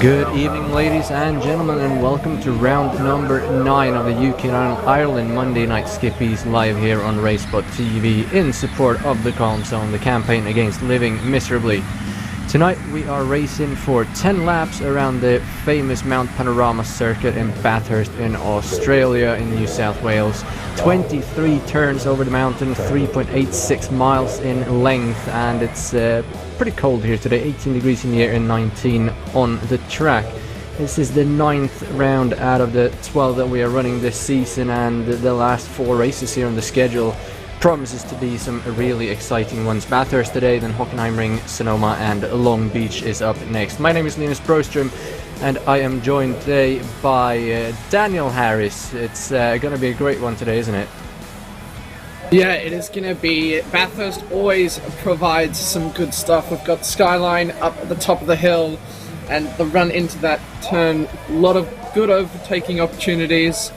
Good evening, ladies and gentlemen, and welcome to round number 9 of the UK&I Ireland Monday Night Skippys live here on RaceSpotTV in support of the Calm Zone, the campaign against living miserably. Tonight we are racing for 10 laps around the famous Mount Panorama circuit in Bathurst in Australia in New South Wales. 23 turns over the mountain, 3.86 miles in length, and it's pretty cold here today, 18 degrees in the air and 19 on the track. This is the 9th round out of the 12 that we are running this season, and the last 4 races here on the schedule promises to be some really exciting ones. Bathurst today, then Hockenheimring, Sonoma, and Long Beach is up next. My name is Linus Broström, and I am joined today by Daniel Harris. It's gonna be a great one today, isn't it? Yeah, it is going to be. Bathurst always provides some good stuff. We've got Skyline up at the top of the hill, and the run into that turn, a lot of good overtaking opportunities,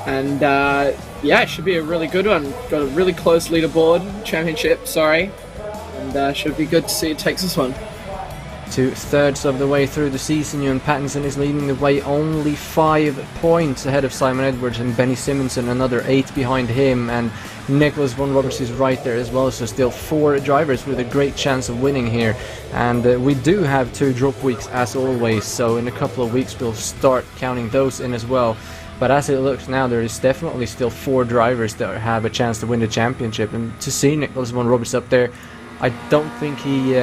and yeah, it should be a really good one. Got a really close leaderboard, championship, sorry, and should be good to see it takes this one. 2/3 of the way through the season, Ewan Pattinson is leading the way, only 5 points ahead of Simon Edwards and Benny Simonson, another 8 behind him, and Nicholas Von Roberts is right there as well, so still 4 drivers with a great chance of winning here. And we do have 2 drop weeks as always, so in a couple of weeks we'll start counting those in as well. But as it looks now, there is definitely still 4 drivers that have a chance to win the championship, and to see Nicholas Von Roberts up there, I don't think he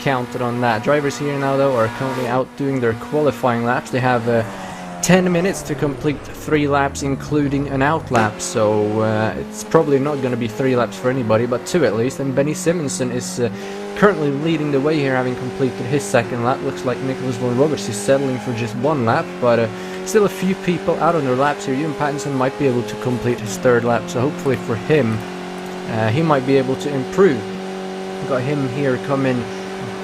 counted on that. Drivers here now though are currently out doing their qualifying laps. They have 10 minutes to complete 3 laps including an out lap, so it's probably not going to be 3 laps for anybody, but 2 at least. And Benny Simonson is currently leading the way here, having completed his 2nd lap. Looks like Nicholas Von Roberts is settling for just 1 lap, but still a few people out on their laps here. Ewan Pattinson might be able to complete his 3rd lap, so hopefully for him he might be able to improve. Got him here coming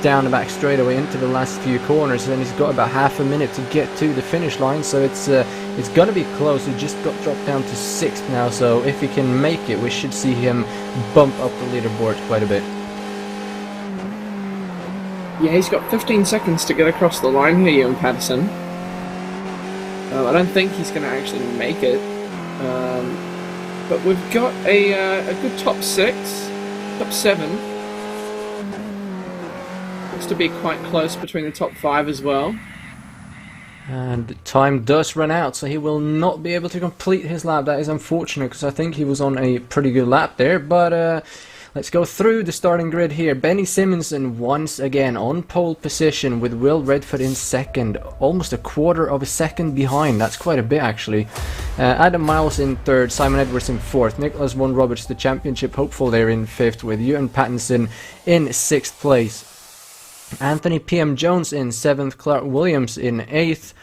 down the back straightaway into the last few corners, and he's got about half a minute to get to the finish line, so it's gonna be close. He just got dropped down to 6th now, so if he can make it, we should see him bump up the leaderboard quite a bit. Yeah, he's got 15 seconds to get across the line here, Ewan Pattinson. I don't think he's going to actually make it, but we've got a good top 6, top 7. Looks to be quite close between the top 5 as well. And the time does run out, so he will not be able to complete his lap. That is unfortunate, because I think he was on a pretty good lap there, but let's go through the starting grid here. Benny Simonson once again on pole position with Will Redford in 2nd, almost a quarter of a second behind. That's quite a bit actually. Adam Miles in 3rd, Simon Edwards in 4th, Nicholas Von Roberts, the championship hopeful, there in 5th, with Ewan Pattinson in 6th place. Anthony P.M. Jones in 7th, Clark Williams in 8th,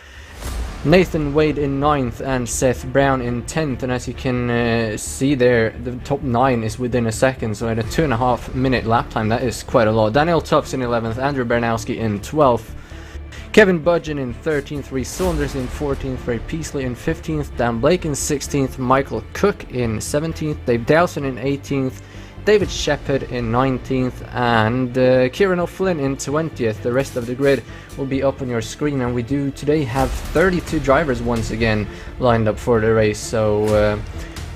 Nathan Wade in 9th, and Seth Brown in 10th. And as you can see there, the top 9 is within a second, so at a 2.5 minute lap time, that is quite a lot. Daniel Tufts in 11th, Andrew Bernowski in 12th, Kevin Budgeon in 13th, Rhys Saunders in 14th, Ray Peasley in 15th, Dan Blake in 16th, Michael Cook in 17th, Dave Dowson in 18th, David Shepherd in 19th, and Kieran O'Flynn in 20th. The rest of the grid will be up on your screen, and we do today have 32 drivers once again lined up for the race, so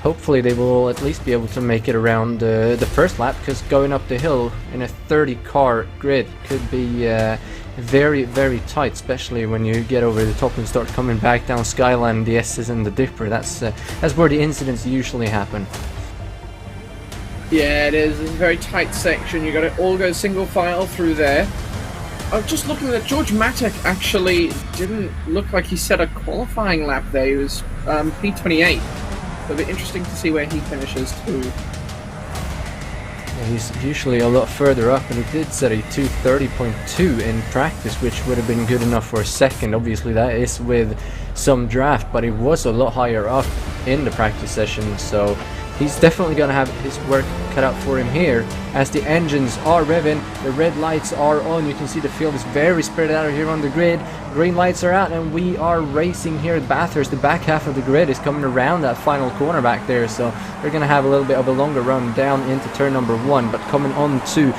hopefully they will at least be able to make it around the 1st lap, because going up the hill in a 30 car grid could be very, very tight, especially when you get over the top and start coming back down Skyline, the S's and the Dipper. That's where the incidents usually happen. Yeah, it is. It's a very tight section. You got to all go single file through there. I'm just looking at George Matic. Actually, didn't look like he set a qualifying lap there. He was P28. It'll be interesting to see where he finishes too. Yeah, he's usually a lot further up, and he did set a 2:30.2 in practice, which would have been good enough for a 2nd. Obviously, that is with some draft, but he was a lot higher up in the practice session, so he's definitely going to have his work cut out for him here as the engines are revving, the red lights are on. You can see the field is very spread out here on the grid. Green lights are out, and we are racing here at Bathurst. The back half of the grid is coming around that final corner back there, so they're going to have a little bit of a longer run down into turn number 1, but coming on to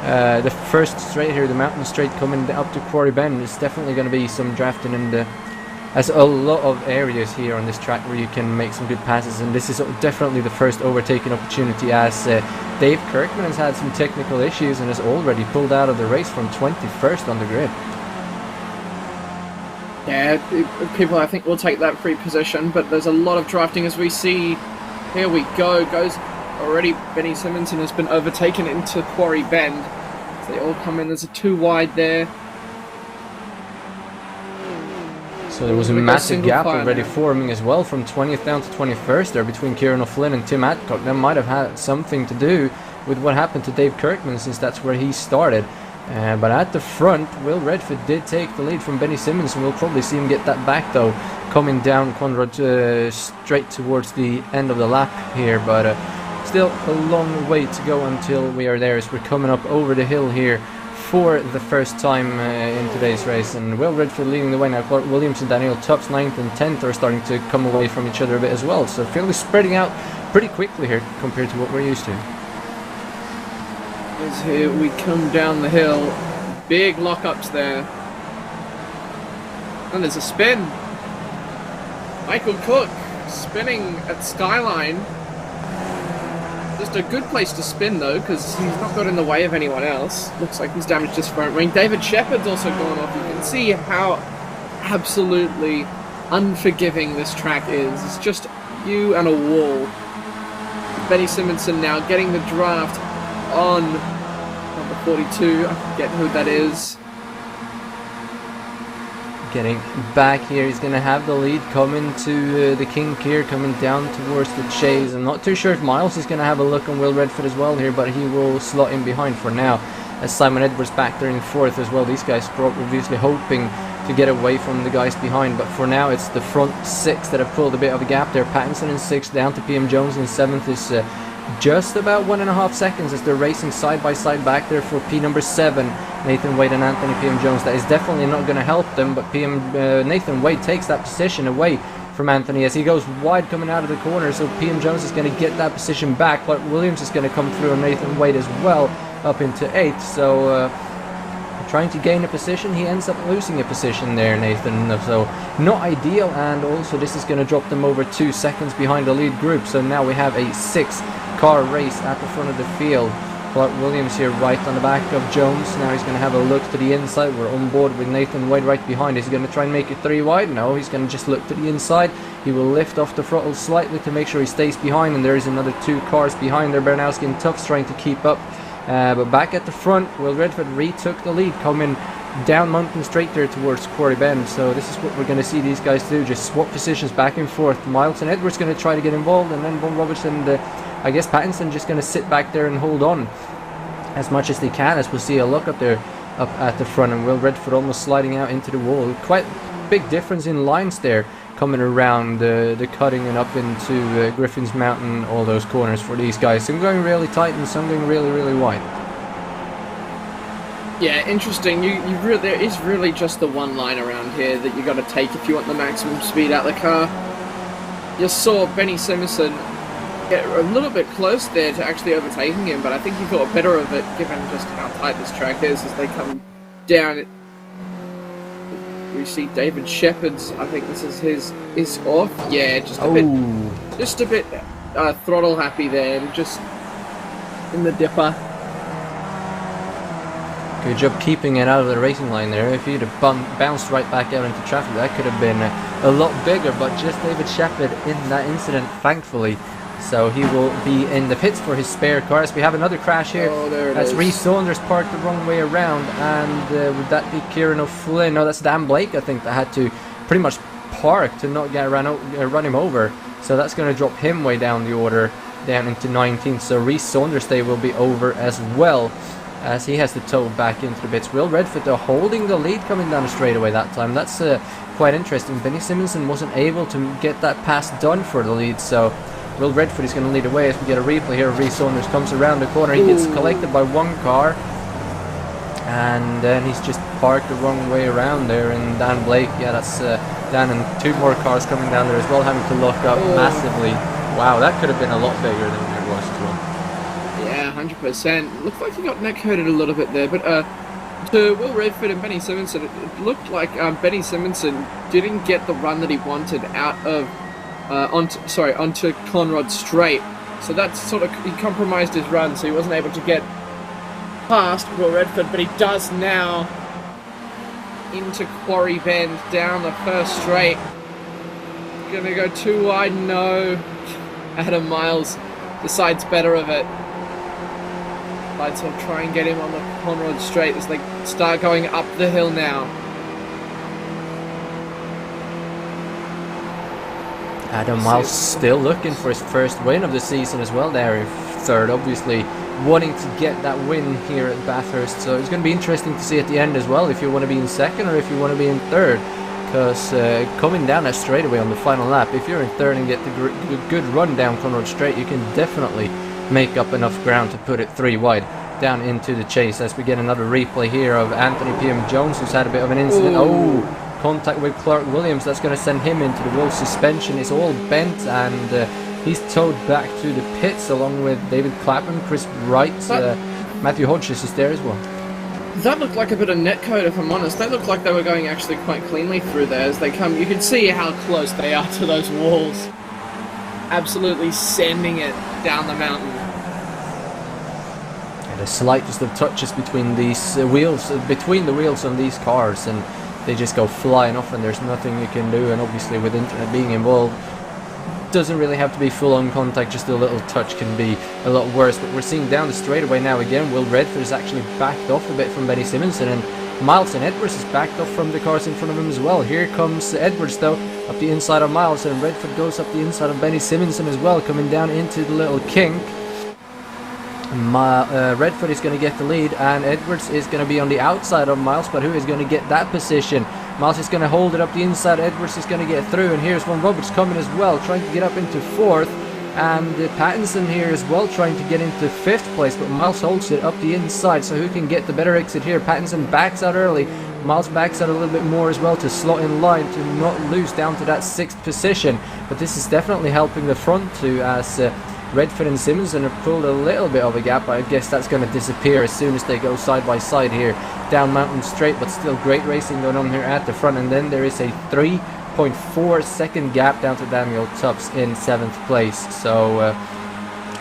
The first straight here, the mountain straight coming up to Quarry Bend, is definitely going to be some drafting, and there's a lot of areas here on this track where you can make some good passes, and this is definitely the first overtaking opportunity, as Dave Kirkman has had some technical issues and has already pulled out of the race from 21st on the grid. Yeah, people I think will take that free position, but there's a lot of drafting as we see. Here we go, goes already. Benny Simonson has been overtaken into Quarry Bend. So they all come in, there's a 2 wide there. So there was a massive gap already forming as well, from 20th down to 21st there between Kieran O'Flynn and Tim Adcock. That might have had something to do with what happened to Dave Kirkman, since that's where he started. But at the front, Will Redford did take the lead from Benny Simmons, and we'll probably see him get that back though, coming down Conrad straight towards the end of the lap here. But still a long way to go until we are there, as we're coming up over the hill here for the first time in today's race. And Will Redford leading the way now. Clark Williams and Daniel Tubbs 9th and 10th are starting to come away from each other a bit as well, so fairly spreading out pretty quickly here compared to what we're used to. As here we come down the hill, big lockups there, and there's a spin. Michael Cook spinning at Skyline. Just a good place to spin though, because he's not got in the way of anyone else. Looks like he's damaged his front wing. David Shepard's also gone off. You can see how absolutely unforgiving this track is. It's just you and a wall. Benny Simonson now getting the draft on number 42. I forget who that is. Getting back here, he's going to have the lead coming to the King here, coming down towards the chase. I'm not too sure if Miles is going to have a look on Will Redford as well here, but he will slot in behind for now, as Simon Edwards back there in 4th as well. These guys are obviously hoping to get away from the guys behind, but for now it's the front 6 that have pulled a bit of a gap there. Pattinson in 6th, down to PM Jones in 7th is just about 1.5 seconds as they're racing side by side back there for P number 7, Nathan Wade and Anthony PM Jones. That is definitely not going to help them, but Nathan Wade takes that position away from Anthony as he goes wide coming out of the corner, so PM Jones is going to get that position back. Clark Williams is going to come through on Nathan Wade as well, up into 8th, so trying to gain a position, he ends up losing a position there, Nathan, so not ideal. And also this is going to drop them over 2 seconds behind the lead group, so now we have a 6-car race at the front of the field. Clark Williams here right on the back of Jones. Now he's going to have a look to the inside. We're on board with Nathan Wade right behind. Is he going to try and make it 3 wide? No, he's going to just look to the inside. He will lift off the throttle slightly to make sure he stays behind, and there is another 2 cars behind there. Bernowski and Tufts trying to keep up. But back at the front, Will Redford retook the lead, coming down Mountain Straight there towards Quarry Bend. So this is what we're going to see these guys do, just swap positions back and forth. Miles and Edwards going to try to get involved, and then Von Roberts and I guess Pattinson just going to sit back there and hold on as much as they can, as we'll see a look up there up at the front, and Will Redford almost sliding out into the wall. Quite big difference in lines there, coming around the cutting and up into Griffin's Mountain, all those corners for these guys. Some going really tight and some going really, really wide. Yeah, interesting. There is really just the one line around here that you got to take if you want the maximum speed out of the car. You saw Benny Simonson get a little bit close there to actually overtaking him, but I think he got better of it given just how tight this track is as they come down. We see David Shepard's, I think this is is off. Yeah, just a bit throttle happy there, and just in the dipper. Good job keeping it out of the racing line there. If he'd have bounced right back out into traffic, that could have been a lot bigger, but just David Shepard in that incident, thankfully. So he will be in the pits for his spare cars. We have another crash here. Oh, there it that's is. Rhys Saunders parked the wrong way around, and would that be Kieran O'Flynn? No, that's Dan Blake, I think, that had to pretty much park to not get run him over. So that's going to drop him way down the order, down into 19th. So Rhys Saunders day will be over as well, as he has to tow back into the pits. Will Redford though holding the lead coming down the straightaway that time. That's quite interesting. Benny Simonson wasn't able to get that pass done for the lead, so Will Redford is going to lead away as we get a replay here. Rhys Saunders comes around the corner. He gets collected by one car, and then he's just parked the wrong way around there. And Dan Blake, yeah, that's Dan, and 2 more cars coming down there as well, having to lock up massively. Wow, that could have been a lot bigger than it was as well. Yeah, 100%. Looked like he got neck-coated a little bit there, but to Will Redford and Benny Simonson, it looked like Benny Simonson didn't get the run that he wanted out of onto Conrod Straight. So that's sort of, he compromised his run, so he wasn't able to get past Will Redford, but he does now into Quarry Bend down the first straight. Gonna go too wide, no. Adam Miles decides better of it. I'd sort of try and get him on the Conrod Straight as they start going up the hill now. Adam Miles still looking for his first win of the season as well there in third, obviously wanting to get that win here at Bathurst. So it's going to be interesting to see at the end as well if you want to be in second or if you want to be in third. Because coming down that straightaway on the final lap, if you're in third and get the good run down Conrod Straight, you can definitely make up enough ground to put it 3 wide down into the chase. As we get another replay here of Anthony P.M. Jones, who's had a bit of an incident. Ooh. Oh, contact with Clark Williams. That's going to send him into the wheel. Suspension is all bent, and he's towed back to the pits along with David Clapham, Chris Wright, Matthew Hodges is there as well. That looked like a bit of netcode, if I'm honest. They looked like they were going actually quite cleanly through there as they come. You can see how close they are to those walls. Absolutely sending it down the mountain. And the slightest of touches between these wheels, between the wheels on these cars, and they just go flying off, and there's nothing you can do. And obviously with internet being involved, doesn't really have to be full-on contact, just a little touch can be a lot worse. But we're seeing down the straightaway now again, Will Redford is actually backed off a bit from Benny Simonson, and Miles and Edwards is backed off from the cars in front of him as well. Here comes Edwards though, up the inside of Miles, and Redford goes up the inside of Benny Simonson as well, coming down into the little kink. Redford is going to get the lead, and Edwards is going to be on the outside of Miles, but who is going to get that position? Miles is going to hold it up the inside, Edwards is going to get through, and here's Von Roberts coming as well, trying to get up into 4th, and Pattinson here as well trying to get into 5th place, but Miles holds it up the inside, so who can get the better exit here? Pattinson backs out early, Miles backs out a little bit more as well to slot in line to not lose down to that 6th position, but this is definitely helping the front two as Redford and Simonson have pulled a little bit of a gap, but I guess that's going to disappear as soon as they go side by side here down Mountain Straight, but still great racing going on here at the front. And then there is a 3.4 second gap down to Daniel Tubbs in 7th place. So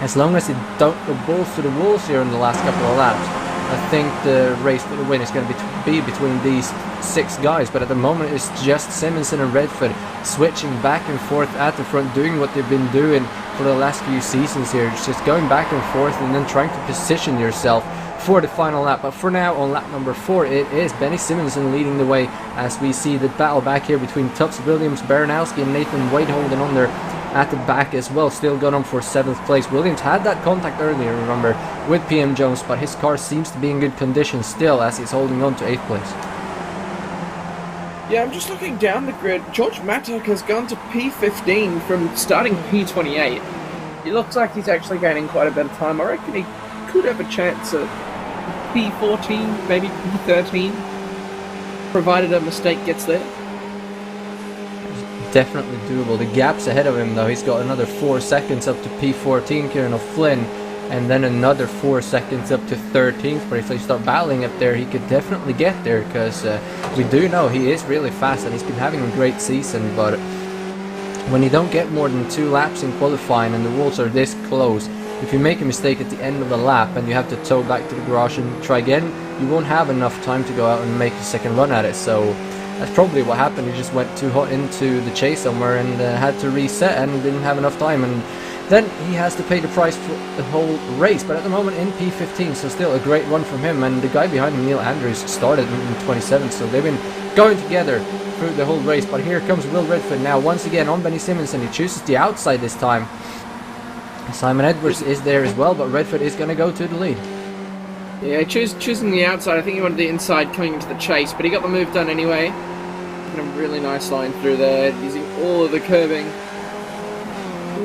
as long as it don't go balls to the walls here in the last couple of laps, I think the race for the win is going to be between these 6 guys, but at the moment it's just Simonson and Redford switching back and forth at the front, doing what they've been doing for the last few seasons here, just going back and forth and then trying to position yourself for the final lap. But for now, on lap number 4, it is Benny Simonson leading the way as we see the battle back here between Tubbs, Williams, Baranowski and Nathan Wade holding on there at the back as well, still going on for 7th place. Williams had that contact earlier, remember, with PM Jones, but his car seems to be in good condition still as he's holding on to 8th place. Yeah, I'm just looking down the grid. George Mattock has gone to P15 from starting P28. It looks like he's actually gaining quite a bit of time. I reckon he could have a chance at P14, maybe P13, provided a mistake gets there. Definitely doable. The gap's ahead of him though. He's got another 4 seconds up to P14, Kieran O'Flynn, and then another 4 seconds up to 13th. But if they start battling up there, he could definitely get there, because we do know he is really fast and he's been having a great season. But when you don't get more than 2 laps in qualifying and the walls are this close, if you make a mistake at the end of the lap and you have to tow back to the garage and try again, you won't have enough time to go out and make a second run at it. So that's probably what happened. He just went too hot into the chase somewhere and had to reset and didn't have enough time, and then he has to pay the price for the whole race. But at the moment in P15, so still a great run from him, and the guy behind him, Neil Andrews, started in 27th, so they've been going together through the whole race. But here comes Will Redford now once again on Benny Simonson. He chooses the outside this time. Simon Edwards is there as well, but Redford is going to go to the lead. Yeah, choosing the outside. I think he wanted the inside coming into the chase, but he got the move done anyway. And a really nice line through there, using all of the curbing.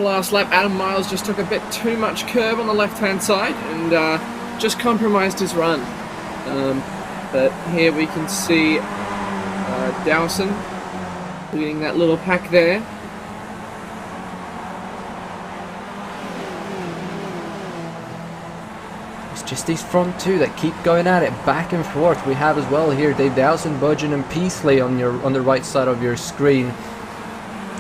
Last lap, Adam Miles just took a bit too much curb on the left-hand side and just compromised his run. But here we can see Dowson leading that little pack there. just these front two that keep going at it back and forth. We have as well here Dave Dowson, Budgeon and Peasley on the right side of your screen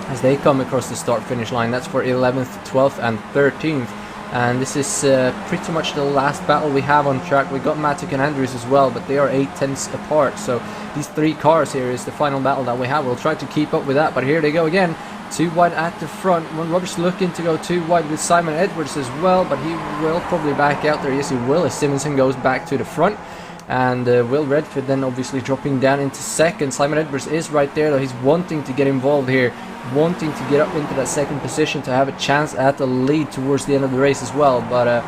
as they come across the start finish line. That's for 11th, 12th and 13th. And this is pretty much the last battle we have on track. We got Matic and Andrews as well, but they are 8/10ths apart. So these three cars here is the final battle that we have. We'll try to keep up with that, but here they go again. Too wide at the front. When Roberts looking to go too wide with Simon Edwards as well, but he will probably back out there. Yes, he will, as Simonson goes back to the front. And Will Redford then obviously dropping down into second. Simon Edwards is right there though. He's wanting to get involved here, wanting to get up into that second position to have a chance at the lead towards the end of the race as well. But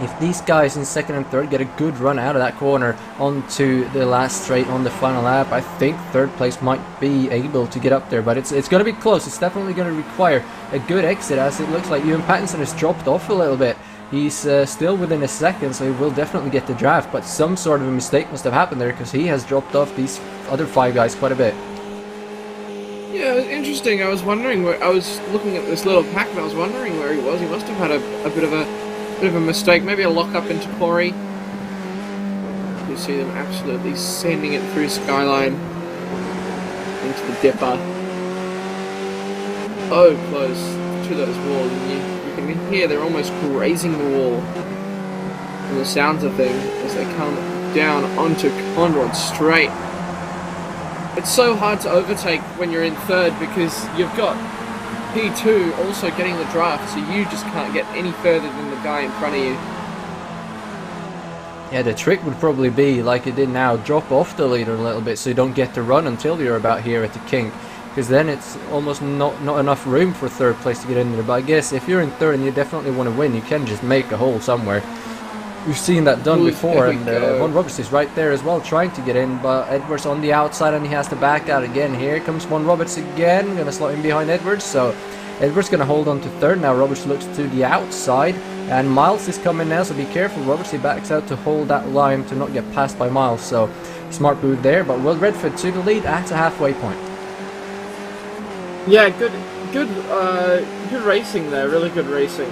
if these guys in second and third get a good run out of that corner onto the last straight on the final lap, I think third place might be able to get up there. But it's going to be close. It's definitely going to require a good exit, as it looks like Ewan Pattinson has dropped off a little bit. He's still within a second, so he will definitely get the draft, but some sort of a mistake must have happened there, because he has dropped off these other five guys quite a bit. Yeah, it was interesting. I was wondering where I was looking at this little pack, and I was wondering where he was. He must have had a bit of a mistake, maybe a lock up into Quarry. You see them absolutely sending it through Skyline into the dipper. Oh, close to those walls, and you can hear they're almost grazing the wall from the sounds of things as they come down onto Conrod straight. It's so hard to overtake when you're in third, because you've got P2 also getting the draft, so you just can't get any further than the guy in front of you. Yeah, the trick would probably be, like it did now, drop off the leader a little bit so you don't get to run until you're about here at the kink, because then it's almost not enough room for third place to get in there. But I guess if you're in third and you definitely want to win, you can just make a hole somewhere. We've seen that done before, and Von Roberts is right there as well, trying to get in, but Edwards on the outside and he has to back out again. Here comes Von Roberts again, gonna slot in behind Edwards, so Edwards gonna hold on to third now. Roberts looks to the outside, and Miles is coming now, so be careful. Roberts, he backs out to hold that line to not get passed by Miles, so smart move there. But Will Redford to the lead at a halfway point. Yeah, good racing there, really good racing.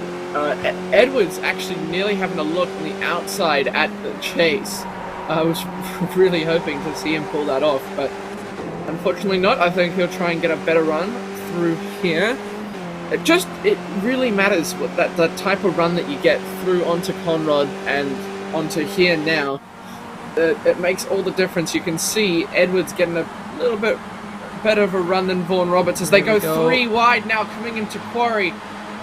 Edwards actually nearly having a look on the outside at the chase. I was really hoping to see him pull that off, but unfortunately not. I think he'll try and get a better run through here. It really matters what that type of run that you get through onto Conrod and onto here now. It makes all the difference. You can see Edwards getting a little bit better of a run than Vaughan Roberts as they go three wide now, coming into Quarry.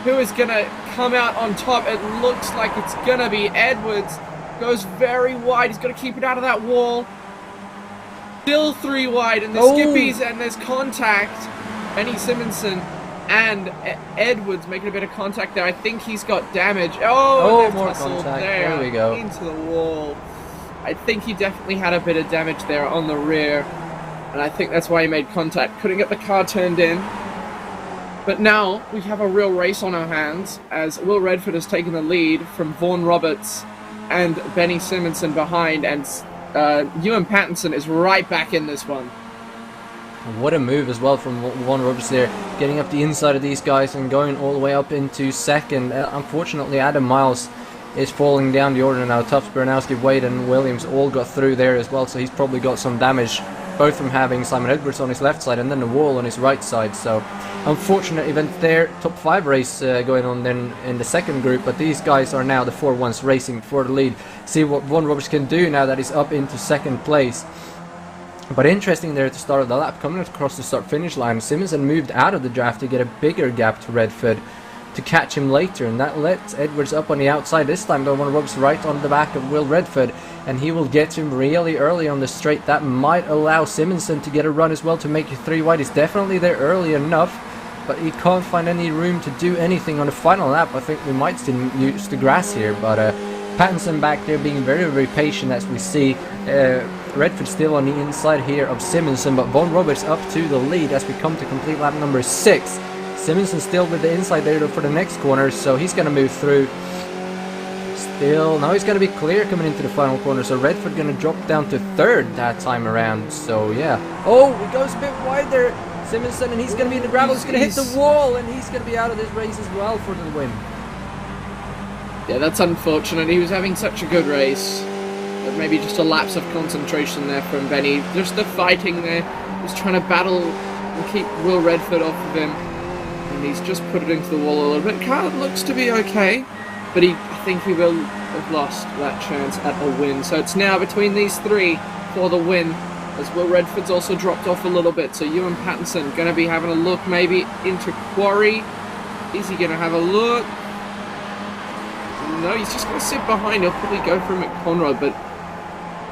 Who is going to come out on top? It looks like it's going to be Edwards. Goes very wide. He's got to keep it out of that wall. Still three wide, and there's Skippys, and there's contact. Benny Simonson and Edwards making a bit of contact there. I think he's got damage. Oh, more contact. There we go. Into the wall. I think he definitely had a bit of damage there on the rear, and I think that's why he made contact. Couldn't get the car turned in. But now we have a real race on our hands, as Will Redford has taken the lead from Vaughan Roberts and Benny Simonson behind, and Ewan Pattinson is right back in this one. What a move as well from Vaughan Roberts there, getting up the inside of these guys and going all the way up into second. Unfortunately, Adam Miles is falling down the order now. Tufts, Baranowski, Wade and Williams all got through there as well, so he's probably got some damage, both from having Simon Edwards on his left side and then the wall on his right side. So unfortunate event there. Top 5 race going on then in the second group, but these guys are now the 4-1s racing for the lead. See what Vaughan Roberts can do now that he's up into second place. But interesting there at the start of the lap, coming across the start finish line, Simonson moved out of the draft to get a bigger gap to Redford to catch him later, and that lets Edwards up on the outside. This time though, Vaughan Roberts right on the back of Will Redford, and he will get him really early on the straight. That might allow Simonson to get a run as well to make it 3 wide. He's definitely there early enough, but he can't find any room to do anything on the final lap. I think we might still use the grass here, but Pattinson back there being very, very patient as we see. Redford still on the inside here of Simonson, but Vaughan Roberts up to the lead as we come to complete lap number 6. Simonson still with the inside there for the next corner, so he's going to move through. Still, now he's going to be clear coming into the final corner, so Redford going to drop down to third that time around. So yeah. Oh, he goes a bit wide there, Simonson, and he's going to be in the gravel. He's going to hit the wall, and he's going to be out of this race as well for the win. Yeah, that's unfortunate. He was having such a good race. But maybe just a lapse of concentration there from Benny. Just the fighting there. Just trying to battle and keep Will Redford off of him. And he's just put it into the wall a little bit. Car looks to be okay. But I think he will have lost that chance at a win. So it's now between these three for the win. As Will Redford's also dropped off a little bit. So Ewan Pattinson going to be having a look maybe into Quarry. Is he going to have a look? No, he's just going to sit behind. He'll probably go for McConroy, but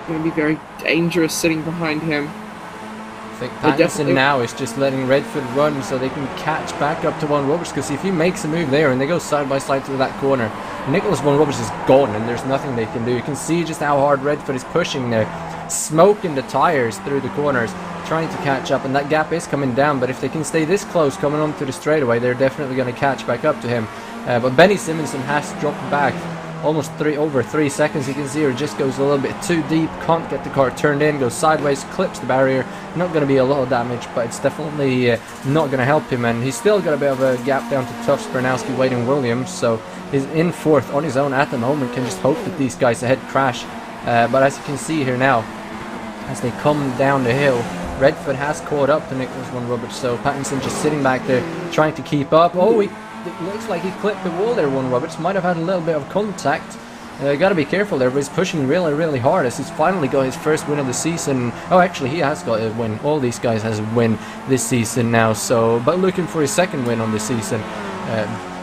going to be very dangerous sitting behind him. I think Pattinson now is just letting Redford run so they can catch back up to Von Roberts, because if he makes a move there and they go side by side to that corner, Nicholas Von Roberts is gone and there's nothing they can do. You can see just how hard Redford is pushing there, smoking the tires through the corners, trying to catch up, and that gap is coming down, but if they can stay this close coming onto the straightaway, they're definitely going to catch back up to him. But Benny Simonson has dropped back almost over 3 seconds. You can see her just goes a little bit too deep, can't get the car turned in, goes sideways, clips the barrier. Not going to be a lot of damage, but it's definitely not going to help him, and he's still got a bit of a gap down to Tufts, Bernowski, Wade and Williams, so he's in fourth on his own at the moment. Can just hope that these guys ahead crash. But as you can see here now, as they come down the hill, Redford has caught up to Nicholas Von Roberts, so Pattinson just sitting back there trying to keep up. Oh, it looks like he clipped the wall there. Von Roberts might have had a little bit of contact. Got to be careful there, but he's pushing really, really hard as he's finally got his first win of the season. Oh, actually, he has got a win. All these guys has a win this season now, so, but looking for his second win on the season.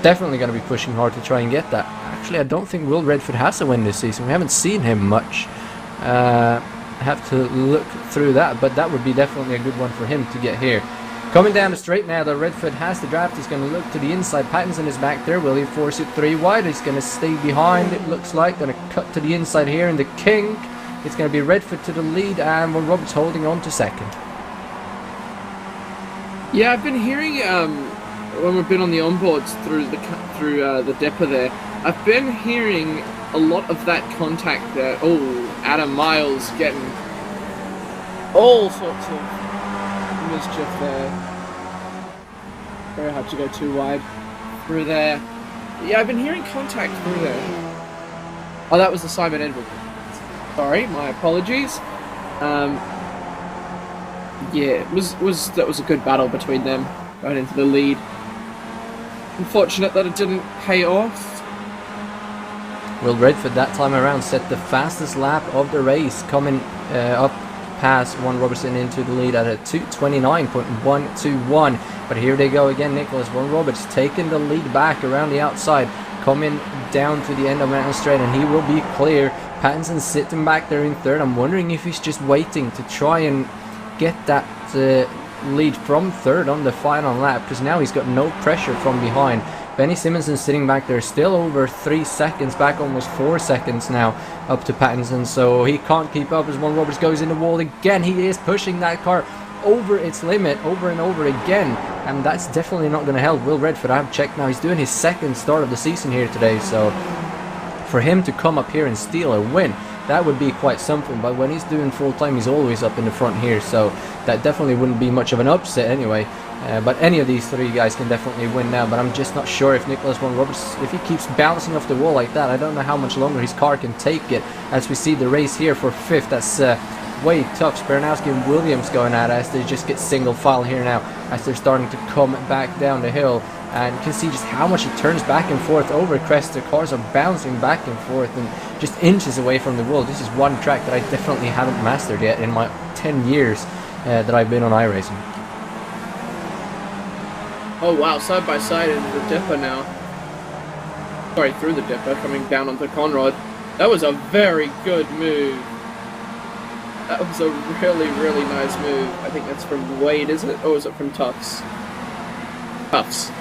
Definitely going to be pushing hard to try and get that. Actually, I don't think Will Redford has a win this season. We haven't seen him much. Have to look through that, but that would be definitely a good one for him to get here. Coming down the straight now, though, Redford has the draft. He's going to look to the inside. Pattinson is back there. Will he force it 3 wide? He's going to stay behind, it looks like. Going to cut to the inside here in the kink. It's going to be Redford to the lead, and Von Roberts holding on to second. Yeah, I've been hearing when we've been on the onboards through the depot there. I've been hearing a lot of that contact there. Oh, Adam Miles getting all sorts of mischief there. Very hard to go too wide through there. Yeah, I've been hearing contact through there. Oh, that was the Simon Edward. Sorry, my apologies. Yeah, that was a good battle between them going into the lead. Unfortunate that it didn't pay off. Will Redford that time around set the fastest lap of the race, coming up past Von Robertson into the lead at a 2:29.121. But here they go again. Nicholas Von Roberts taking the lead back around the outside, coming down to the end of Mountain Straight, and he will be clear. Pattinson sitting back there in third. I'm wondering if he's just waiting to try and get that lead from third on the final lap, because now he's got no pressure from behind. Benny Simonson sitting back there, still over 3 seconds back, almost 4 seconds now up to Pattinson, so he can't keep up as Von Roberts goes in the wall again. He is pushing that car over its limit over and over again, and that's definitely not going to help Will Redford. I've checked now, he's doing his second start of the season here today, so for him to come up here and steal a win, that would be quite something. But when he's doing full time, he's always up in the front here, so that definitely wouldn't be much of an upset anyway. But any of these three guys can definitely win now, but I'm just not sure if Nicholas Von Roberts, if he keeps bouncing off the wall like that, I don't know how much longer his car can take it, as we see the race here for fifth. That's Wade, Tufts, Bernowski and Williams going at it as they just get single file here now, as they're starting to come back down the hill. And you can see just how much it turns back and forth over crest. The cars are bouncing back and forth and just inches away from the wall. This is one track that I definitely haven't mastered yet in my 10 years that I've been on iRacing. Oh wow, side by side into the dipper now. Sorry, through the dipper, coming down onto Conrad. That was a very good move. That was a really, really nice move. I think that's from Wade, is it? Or is it from Tufts? Tufts.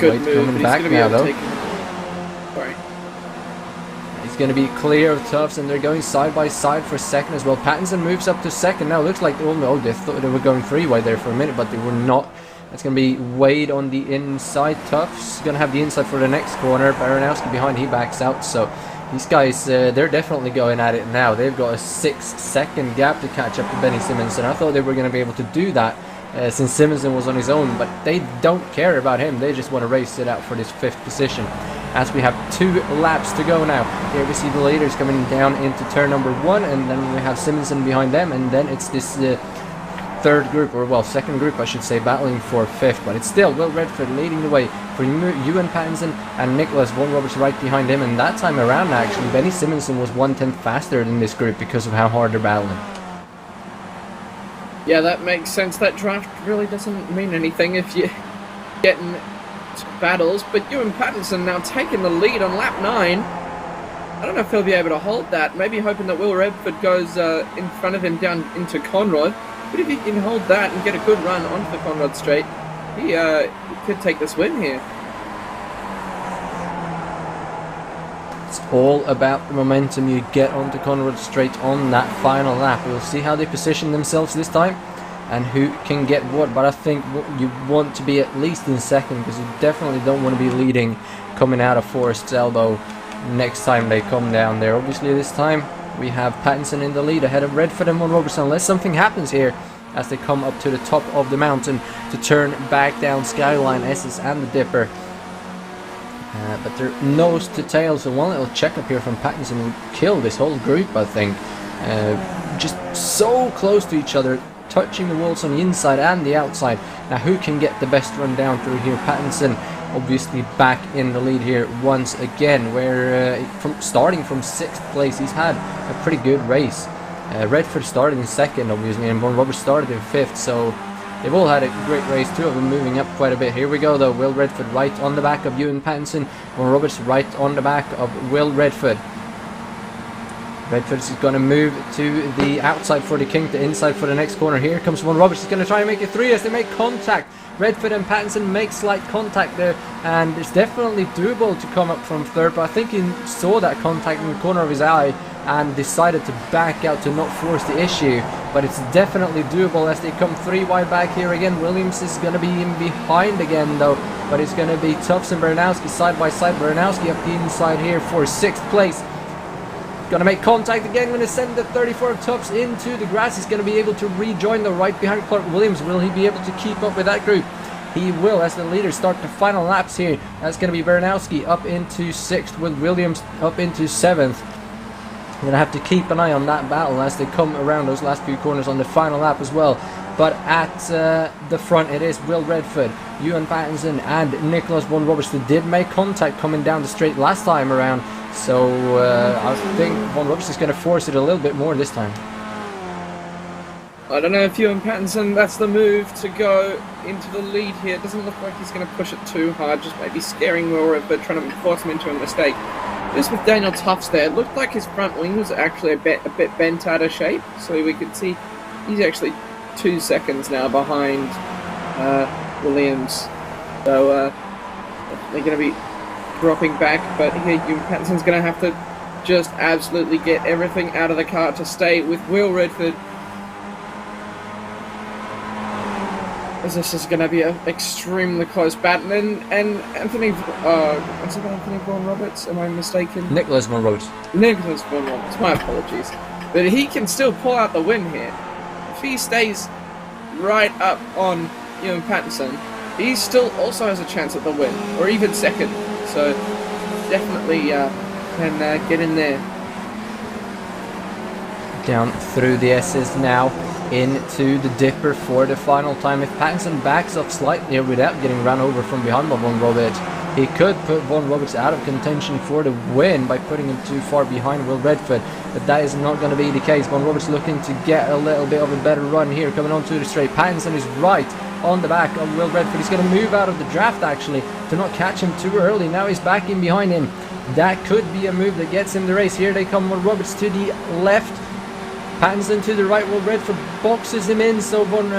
Good Wade's move, coming but back he's going to be now, able to though. take him. Sorry. He's going to be clear of Tufts, and they're going side by side for second as well. Pattinson moves up to second now. Looks like they thought they were going three wide there for a minute, but they were not. It's going to be Wade on the inside. Tufts going to have the inside for the next corner. Baranowski behind, he backs out. So these guys, they're definitely going at it now. They've got a 6-second gap to catch up to Benny Simonson. I thought they were going to be able to do that since Simonson was on his own, but they don't care about him. They just want to race it out for this 5th position. As we have 2 laps to go now. Here we see the leaders coming down into turn number 1, and then we have Simonson behind them, and then it's this 3rd group, or well, 2nd group I should say, battling for 5th, but it's still Will Redford leading the way for Ewan Pattinson and Nicholas Vaughan Roberts right behind him, and that time around actually Benny Simonson was 1/10 faster than this group because of how hard they're battling. Yeah, that makes sense. That draft really doesn't mean anything if you're getting battles, but Ewan Pattinson now taking the lead on lap 9. I don't know if he'll be able to hold that, maybe hoping that Will Redford goes in front of him down into Conrod. But if he can hold that and get a good run onto the Conrod Straight, he could take this win here. It's all about the momentum you get onto Conrad Straight on that final lap. We'll see how they position themselves this time and who can get what, but I think you want to be at least in 2nd, because you definitely don't want to be leading coming out of Forrest's elbow next time they come down there. Obviously this time we have Pattinson in the lead ahead of Redford and Vaughan Robertson, unless something happens here as they come up to the top of the mountain to turn back down Skyline, Esses and the Dipper. But they're nose to tail, so one little check up here from Pattinson would kill this whole group, I think. Just so close to each other, touching the walls on the inside and the outside. Now who can get the best run down through here? Pattinson obviously back in the lead here once again, where starting from 6th place, he's had a pretty good race. Redford started in 2nd obviously, and Vaughan Roberts started in 5th, so they've all had a great race, 2 of them moving up quite a bit. Here we go though, Will Redford right on the back of Ewan Pattinson, Vaughan Roberts right on the back of Will Redford. Redford is going to move to the outside for the kink, the inside for the next corner. Here comes Vaughan Roberts, he's going to try and make it 3 as they make contact. Redford and Pattinson make slight contact there, and it's definitely doable to come up from 3rd, but I think he saw that contact in the corner of his eye and decided to back out to not force the issue, but it's definitely doable as they come 3 wide back here again. Williams is going to be in behind again though, but it's going to be Tufts and Bernowski side by side. Bernowski up the inside here for 6th place. Going to make contact again, going to send the 34 of Tufts into the grass. He's going to be able to rejoin the right behind Clark Williams. Will he be able to keep up with that group? He will, as the leaders start the final laps here. That's going to be Bernowski up into 6th with Williams up into 7th. You're going to have to keep an eye on that battle as they come around those last few corners on the final lap as well. But at the front it is Will Redford, Ewan Pattinson and Nicholas Vaughan Roberts, who did make contact coming down the straight last time around. So I think Vaughan Roberts is going to force it a little bit more this time. I don't know if Ewan Pattinson, that's the move to go into the lead here. It doesn't look like he's going to push it too hard, just maybe scaring Will Redford, trying to force him into a mistake. Just with Daniel Tufts there, it looked like his front wing was actually a bit bent out of shape, so we could see he's actually 2 seconds now behind Williams. So they're going to be dropping back, but here Ewan Pattinson's going to have to just absolutely get everything out of the car to stay with Will Redford. As this is going to be an extremely close battle, and Anthony, is it Anthony Vaughan Roberts? Am I mistaken? Nicholas Vaughan Roberts. Nicholas Vaughan Roberts, my apologies. But he can still pull out the win here. If he stays right up on Ewan Pattinson, he still also has a chance at the win, or even 2nd. So definitely can get in there. Down through the S's now into the Dipper for the final time. If Pattinson backs up slightly without getting run over from behind by Vaughan Roberts, he could put Vaughan Roberts out of contention for the win by putting him too far behind Will Redford, but that is not going to be the case. Vaughan Roberts looking to get a little bit of a better run here coming onto the straight. Pattinson is right on the back of Will Redford. He's going to move out of the draft actually to not catch him too early. Now he's back in behind him. That could be a move that gets him the race. Here they come, Will Roberts to the left, Pattinson to the right. Will Redford boxes him in, so Vaughan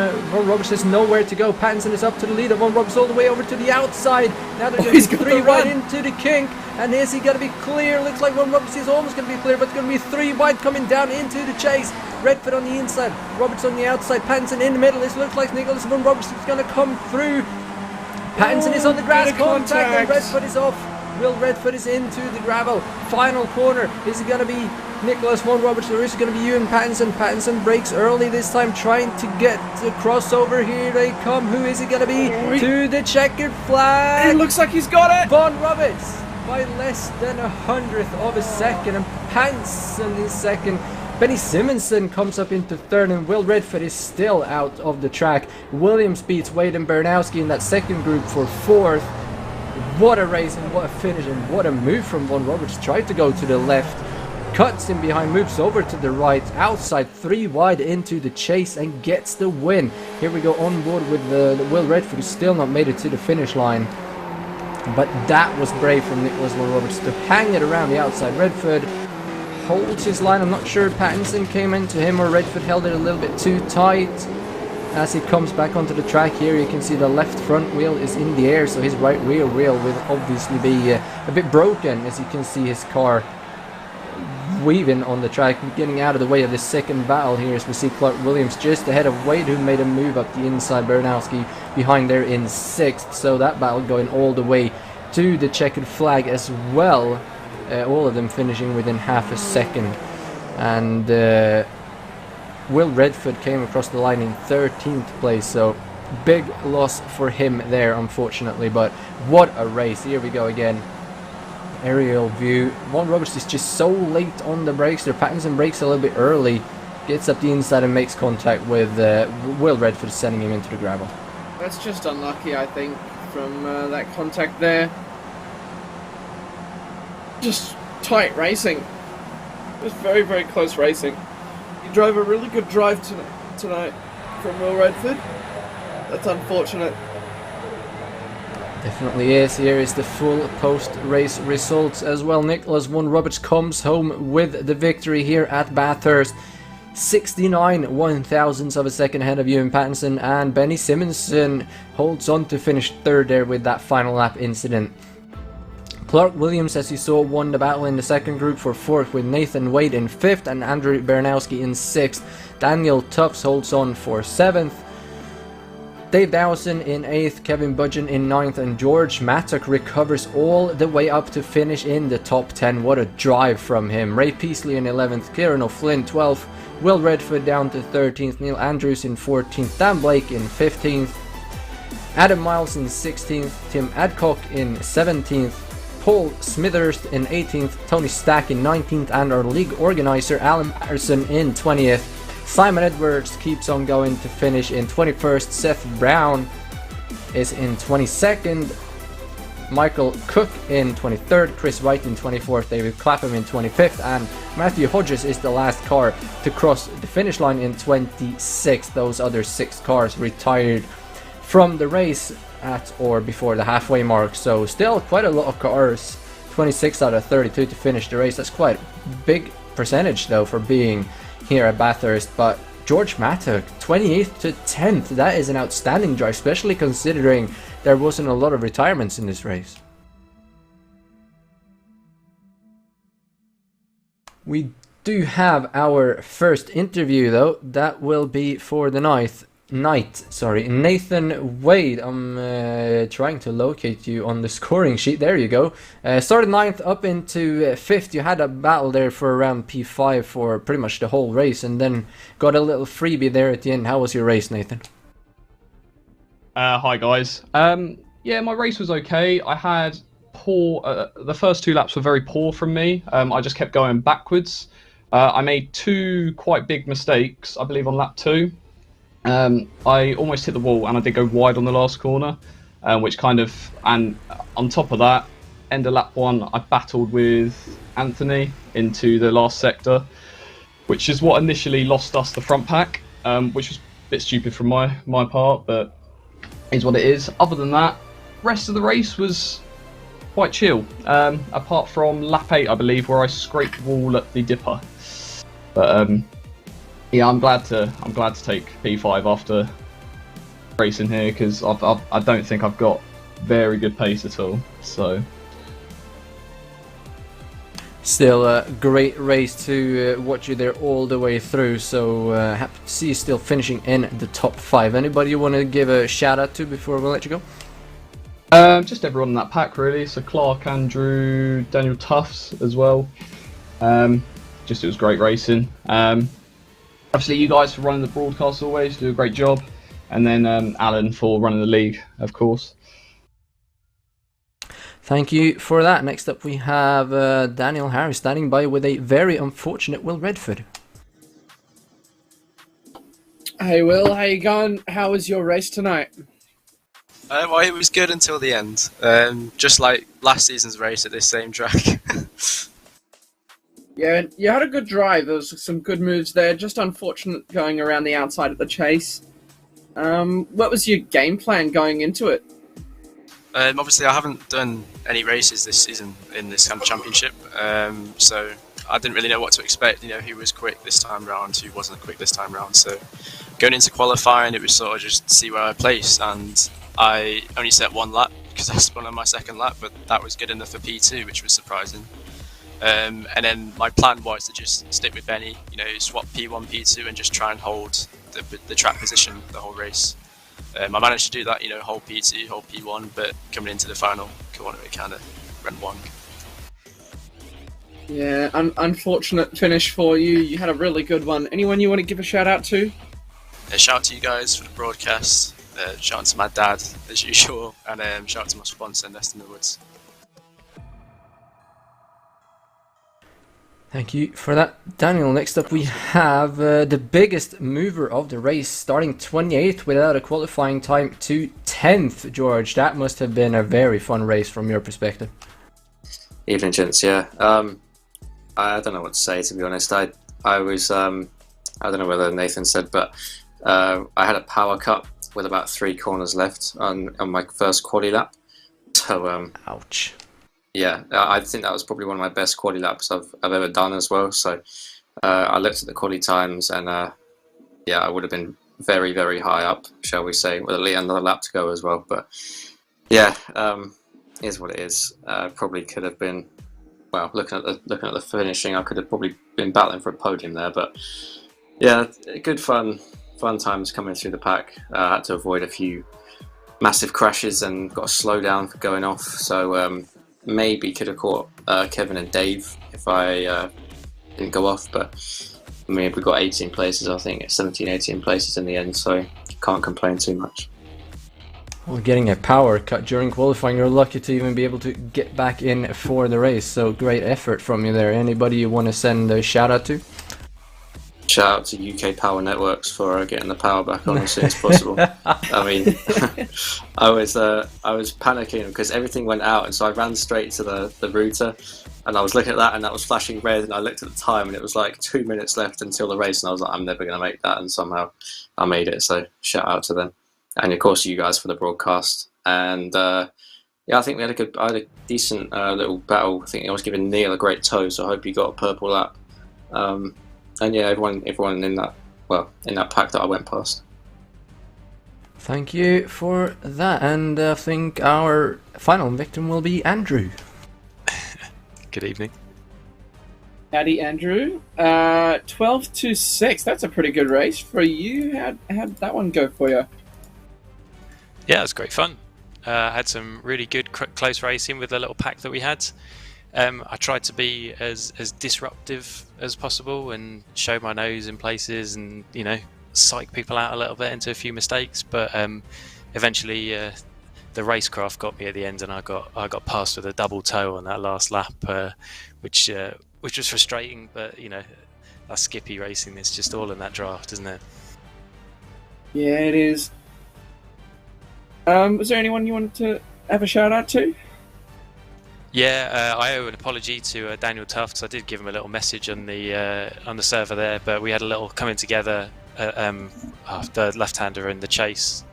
Roberts has nowhere to go. Pattinson is up to the leader. Vaughan Roberts all the way over to the outside. Now they're going to be 3 wide into the kink, and is he going to be clear? Looks like Vaughan Roberts is almost going to be clear, but it's going to be 3 wide coming down into the chase. Redford on the inside, Roberts on the outside, Pattinson in the middle. This looks like Nicholas Vaughan Roberts is going to come through. Pattinson is on the grass, contact, and Redford is off. Will Redford is into the gravel. Final corner. Is it going to be Nicholas Von Roberts or is it going to be Ewan Pattinson? Pattinson breaks early this time, trying to get the crossover. Here they come. Who is it going to be? To the checkered flag. It looks like he's got it. Von Roberts by less than 100th of a second, and Pattinson is second. Benny Simonson comes up into third, and Will Redford is still out of the track. Williams beats Wade and Bernowski in that second group for fourth. What a race and what a finish and what a move from Von Roberts. Tried to go to the left, cuts in behind, moves over to the right, outside, 3 wide into the chase and gets the win. Here we go on board with the Will Redford, who still not made it to the finish line. But that was brave from Nicholas Von Roberts to hang it around the outside. Redford holds his line. I'm not sure Pattinson came into him or Redford held it a little bit too tight. As he comes back onto the track here, you can see the left front wheel is in the air, so his right rear wheel will obviously be a bit broken, as you can see his car weaving on the track, getting out of the way of the second battle here as we see Clark Williams just ahead of Wade, who made a move up the inside. Bernowski behind there in 6th, so that battle going all the way to the checkered flag as well. All of them finishing within half a second, and Will Redford came across the line in 13th place, so big loss for him there, unfortunately. But what a race. Here we go again. Aerial view. Von Roberts is just so late on the brakes there. Pattinson brakes a little bit early, gets up the inside and makes contact with Will Redford, sending him into the gravel. That's just unlucky, I think, from that contact there. Just tight racing. It was very, very close racing. He drove a really good drive tonight from Will Redford. That's unfortunate. Definitely is. Here is the full post-race results as well. Nicholas Von Roberts comes home with the victory here at Bathurst. 69 1/1000ths of a second ahead of Ewan Pattinson, and Benny Simonson holds on to finish third there with that final lap incident. Clark Williams, as you saw, won the battle in the second group for fourth, with Nathan Wade in 5th and Andrew Bernowski in 6th. Daniel Tufts holds on for 7th. Dave Dowson in 8th, Kevin Budgeon in 9th, and George Mattock recovers all the way up to finish in the top 10. What a drive from him. Ray Peasley in 11th, Kieran O'Flynn 12th, Will Redford down to 13th, Neil Andrews in 14th, Dan Blake in 15th, Adam Miles in 16th, Tim Adcock in 17th, Paul Smithers in 18th, Tony Stack in 19th, and our league organizer Alan Patterson in 20th. Simon Edwards keeps on going to finish in 21st, Seth Brown is in 22nd, Michael Cook in 23rd, Chris Wright in 24th, David Clapham in 25th, and Matthew Hodges is the last car to cross the finish line in 26th. Those other 6 cars retired from the race at or before the halfway mark, so still quite a lot of cars. 26 out of 32 to finish the race. That's quite a big percentage though for being here at Bathurst. But George Mattock, 28th to 10th, that is an outstanding drive, especially considering there wasn't a lot of retirements in this race. We do have our first interview though. That will be for the night. Nathan Wade. I'm trying to locate you on the scoring sheet. There you go. Started 9th up into 5th. You had a battle there for around P5 for pretty much the whole race, and then got a little freebie there at the end. How was your race, Nathan? Hi guys. Yeah, my race was okay. I had poor. The first 2 laps were very poor from me. I just kept going backwards. I made 2 quite big mistakes, I believe, on lap 2. I almost hit the wall and I did go wide on the last corner, which kind of, and on top of that, end of lap 1, I battled with Anthony into the last sector, which is what initially lost us the front pack, which was a bit stupid from my part, but is what it is. Other than that, rest of the race was quite chill, apart from lap 8, I believe, where I scraped the wall at the dipper. But yeah, I'm glad to take P5 after racing here, because I don't think I've got very good pace at all. So still a great race to watch you there all the way through. So happy to see you still finishing in the top 5. Anybody you want to give a shout out to before we let you go? Just everyone in that pack really. So Clark, Andrew, Daniel Tufts as well. Just it was great racing. Obviously you guys for running the broadcast always do a great job, and then Alan for running the league, of course. Thank you for that. Next up we have Daniel Harris standing by with a very unfortunate Will Redford. Hey Will, how you going? How was your race tonight? Well, it was good until the end. Just like last season's race at this same track. Yeah, you had a good drive. There was some good moves there. Just unfortunate going around the outside of the chase. What was your game plan going into it? Obviously, I haven't done any races this season in this kind of championship, so I didn't really know what to expect. You know, who was quick this time round, who wasn't quick this time round. So going into qualifying, it was sort of just see where I placed, and I only set one lap because I spun on my second lap, but that was good enough for P2, which was surprising. And then my plan was to just stick with Benny, you know, swap P1, P2, and just try and hold the track position the whole race. I managed to do that, you know, whole P2, whole P1, but coming into the final corner, it kind of went wrong. Yeah, unfortunate finish for you. You had a really good one. Anyone you want to give a shout out to? Shout out to you guys for the broadcast. Shout out to my dad, as usual, and shout out to my sponsor, Nest in the Woods. Thank you for that, Daniel. Next up we have the biggest mover of the race, starting 28th without a qualifying time to 10th, George. That must have been a very fun race from your perspective. Evening, gents. Yeah, I don't know what to say, to be honest. I was I don't know whether Nathan said, but I had a power cut with about 3 corners left on my first quali lap. So ouch. Yeah, I think that was probably one of my best quali laps I've ever done as well. So I looked at the quali times, and yeah, I would have been very, very high up, shall we say, with another lap to go as well. But yeah, is what it is. Probably could have been. Well, looking at the finishing, I could have probably been battling for a podium there. But yeah, good fun times coming through the pack. I had to avoid a few massive crashes and got a slow down for going off. So maybe could have caught Kevin and Dave if I didn't go off. But I mean, we got 18 places. I think 17, 18 places in the end. So can't complain too much. Well, getting a power cut during qualifying, you're lucky to even be able to get back in for the race. So great effort from you there. Anybody you want to send a shout out to? Shout out to UK Power Networks for getting the power back on as soon as possible. I mean, I was panicking because everything went out, and so I ran straight to the router, and I was looking at that, and that was flashing red, and I looked at the time, and it was like 2 minutes left until the race, and I was like, I'm never going to make that, and somehow I made it. So shout out to them, and of course you guys for the broadcast. And yeah, I think I had a decent little battle. I think I was giving Neil a great tow, so I hope he got a purple lap. And yeah, everyone in that pack that I went past. Thank you for that, and I think our final victim will be Andrew. Good evening. Howdy, Andrew. 12 to 6. That's a pretty good race for you. How'd that one go for you? Yeah, it was great fun. Had some really good close racing with the little pack that we had. I tried to be as disruptive as possible and show my nose in places, and you know, psych people out a little bit into a few mistakes. But eventually, the racecraft got me at the end, and I got passed with a double toe on that last lap, which was frustrating. But you know, that's Skippy racing. It's just all in that draft, isn't it? Yeah, it is. Was there anyone you wanted to have a shout out to? Yeah, I owe an apology to Daniel Tufts. I did give him a little message on the server there, but we had a little coming together the left-hander in the chase,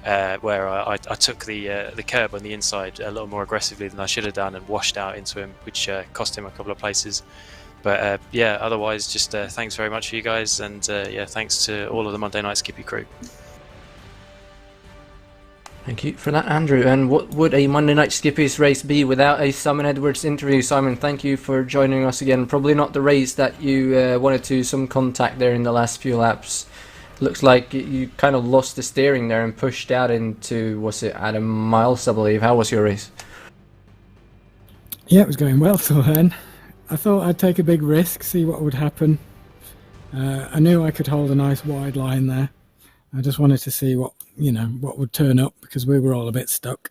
where I took the curb on the inside a little more aggressively than I should have done and washed out into him, which cost him a couple of places. But yeah, otherwise, just thanks very much for you guys, and yeah, thanks to all of the Monday Night Skippy crew. Thank you for that, Andrew. And what would a Monday Night Skippys race be without a Simon Edwards interview? Simon, thank you for joining us again. Probably not the race that you wanted to, some contact there in the last few laps. Looks like you kind of lost the steering there and pushed out into, was it Adam Miles, I believe. How was your race? Yeah, it was going well till then. I thought I'd take a big risk, see what would happen. I knew I could hold a nice wide line there. I just wanted to see what would turn up, because we were all a bit stuck.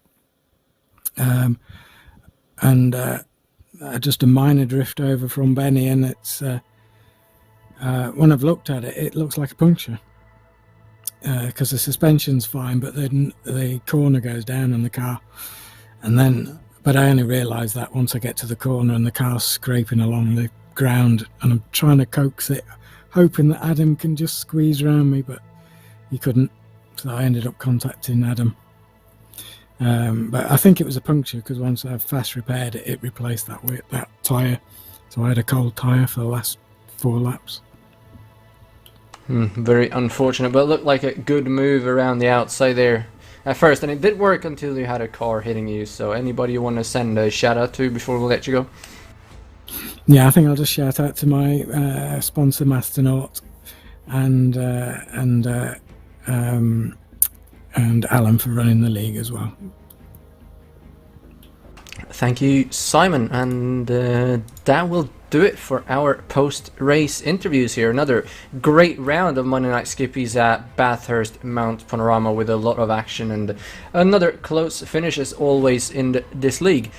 Just a minor drift over from Benny, and it's when I've looked at it, it looks like a puncture, because the suspension's fine, but then the corner goes down in the car, but I only realised that once I get to the corner and the car's scraping along the ground, and I'm trying to coax it, hoping that Adam can just squeeze around me, but he couldn't, so I ended up contacting Adam. But I think it was a puncture, because once I fast repaired it, it replaced that tyre, so I had a cold tyre for the last 4 laps. Very unfortunate, but it looked like a good move around the outside there at first, and it did work until you had a car hitting you. So anybody you want to send a shout out to before we let you go? Yeah, I think I'll just shout out to my sponsor Masternaut and Alan for running the league as well. Thank you, Simon, and that will do it for our post-race interviews here. Another great round of Monday Night Skippies at Bathurst Mount Panorama with a lot of action and another close finish as always in this league.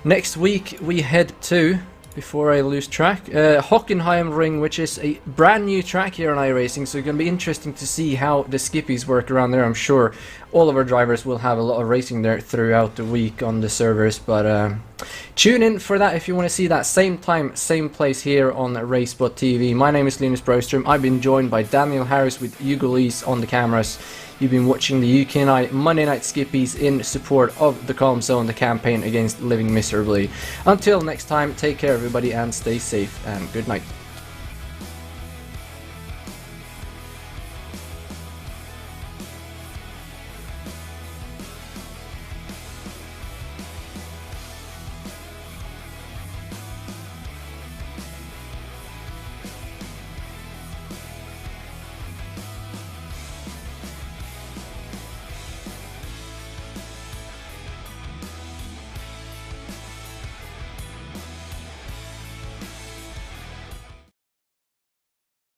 Next week we head to, before I lose track, Hockenheim Ring, which is a brand new track here on iRacing, so it's going to be interesting to see how the Skippies work around there. I'm sure all of our drivers will have a lot of racing there throughout the week on the servers, but tune in for that if you want to see that. Same time, same place here on RaceSpotTV. My name is Linus Broström. I've been joined by Daniel Harris with Hugo Lees on the cameras. You've been watching the UK&I Monday Night Skippies in support of the Calm Zone, the campaign against living miserably. Until next time, take care everybody and stay safe, and good night.